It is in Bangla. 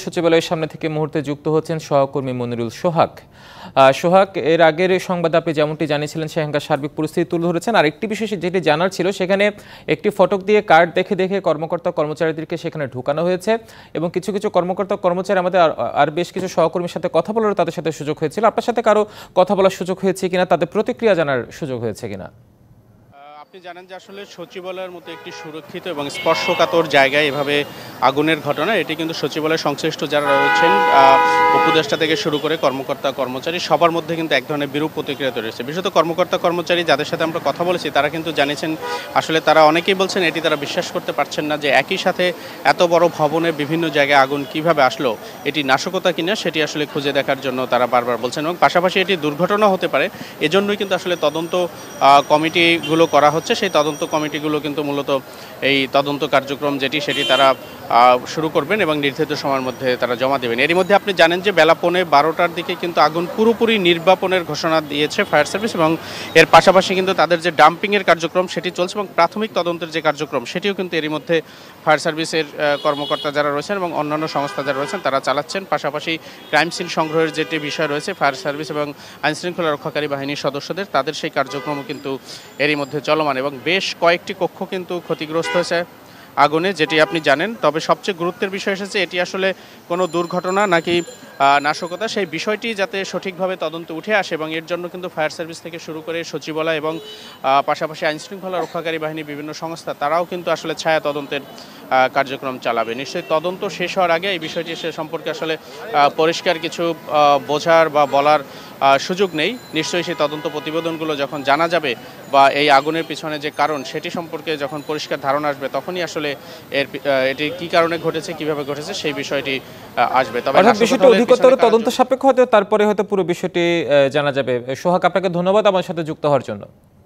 সচিবালয়ের সামনে থেকে মুহূর্তে যুক্ত হচ্ছেন সহকর্মী মনিরুল সোহাগ। সোহাগ, এর আগের সংবাদে আপনি যেমনটি জানিয়েছিলেন সেখানকার সার্বিক পরিস্থিতি তুলে ধরেছেন। আর একটি বিষয় যেটি জানার ছিল, সেখানে একটি ফটক দিয়ে কার্ড দেখে দেখে কর্মকর্তা কর্মচারীদেরকে সেখানে ঢুকানো হয়েছে এবং কিছু কিছু কর্মকর্তা কর্মচারী আমাদের আর বেশ কিছু সহকর্মীর সাথে কথা বলার তাদের সাথে সুযোগ হয়েছিল। আপনার সাথে কারো কথা বলার সুযোগ হয়েছে কিনা, তাদের প্রতিক্রিয়া জানার সুযোগ হয়েছে কিনা? আপনি জানেন যে আসলে সচিবালয়ের মতো একটি সুরক্ষিত এবং স্পর্শকাতর জায়গায় এভাবে আগুনের ঘটনা, এটি কিন্তু সচিবালয়ের সংশ্লিষ্ট যারা রয়েছেন উপদেষ্টা থেকে শুরু করে কর্মকর্তা কর্মচারী সবার মধ্যে কিন্তু এক ধরনের বিরূপ প্রতিক্রিয়া তৈরি হয়েছে। বিশেষত কর্মকর্তা কর্মচারী যাদের সাথে আমরা কথা বলেছি তারা কিন্তু জানিয়েছেন, আসলে তারা অনেকেই বলছেন এটি তারা বিশ্বাস করতে পারছেন না যে একই সাথে এত বড় ভবনে বিভিন্ন জায়গায় আগুন কিভাবে আসলো, এটি নাশকতা কিনা সেটি আসলে খুঁজে দেখার জন্য তারা বারবার বলছেন। এবং পাশাপাশি এটি দুর্ঘটনা হতে পারে, এজন্যই কিন্তু আসলে তদন্ত কমিটিগুলো করা হচ্ছে। সেই তদন্ত কমিটিগুলো কিন্তু মূলত এই তদন্ত কার্যক্রম সেটি তারা শুরু করবেন এবং নির্ধারিত সময়ের মধ্যে তারা জমা দেবেন। এরই মধ্যে আপনি জানেন যে বেলা 12:15টার দিকে কিন্তু আগুন পুরোপুরি নির্বাপনের ঘোষণা দিয়েছে ফায়ার সার্ভিস, এবং এর পাশাপাশি কিন্তু তাদের যে ডাম্পিংয়ের কার্যক্রম সেটি চলছে এবং প্রাথমিক তদন্তের যে কার্যক্রম সেটিও কিন্তু এরই মধ্যে ফায়ার সার্ভিসের কর্মকর্তা যারা রয়েছেন এবং অন্যান্য সংস্থা যারা রয়েছেন তারা চালাচ্ছেন। পাশাপাশি ক্রাইম সিন সংগ্রহের যেটি বিষয় রয়েছে ফায়ার সার্ভিস এবং আইনশৃঙ্খলা রক্ষাকারী বাহিনীর সদস্যদের, তাদের সেই কার্যক্রমও কিন্তু এরই মধ্যে চলমান এবং বেশ কয়েকটি কক্ষ কিন্তু ক্ষতিগ্রস্ত হয়েছে আগুনে, যেটি আপনি জানেন। তবে সবচেয়ে গুরুত্বের বিষয় এসেছে এটি আসলে কোনো দুর্ঘটনা নাকি নাশকতা, সেই বিষয়টি যাতে সঠিকভাবে তদন্ত উঠে আসে এবং এর জন্য কিন্তু ফায়ার সার্ভিস থেকে শুরু করে সচিবালয় এবং পাশাপাশি আইনশৃঙ্খলা রক্ষাকারী বাহিনী বিভিন্ন সংস্থা তারাও কিন্তু আসলে ছায়া তদন্তের কার্যক্রম চালাবে। নিশ্চয়ই তদন্ত শেষ হওয়ার আগে এই বিষয়টি সে সম্পর্কে আসলে পরিষ্কার কিছু বোঝার বা বলার সুযোগ নেই। নিশ্চয়ই সেই তদন্ত প্রতিবেদনগুলো যখন জানা যাবে বা এই আগুনের পিছনে যে কারণ সেটি সম্পর্কে যখন পরিষ্কার ধারণা আসবে তখনই আসলে এটি কি কারণে ঘটেছে, কিভাবে ঘটেছে সেই বিষয়টি আসবে। তবে বিষয়টি অধিকতর তদন্ত সাপেক্ষ হয়তো তারপরে হয়তো পুরো বিষয়টি জানা যাবে। সোহাগ, আপনাকে ধন্যবাদ আমার সাথে যুক্ত হওয়ার জন্য।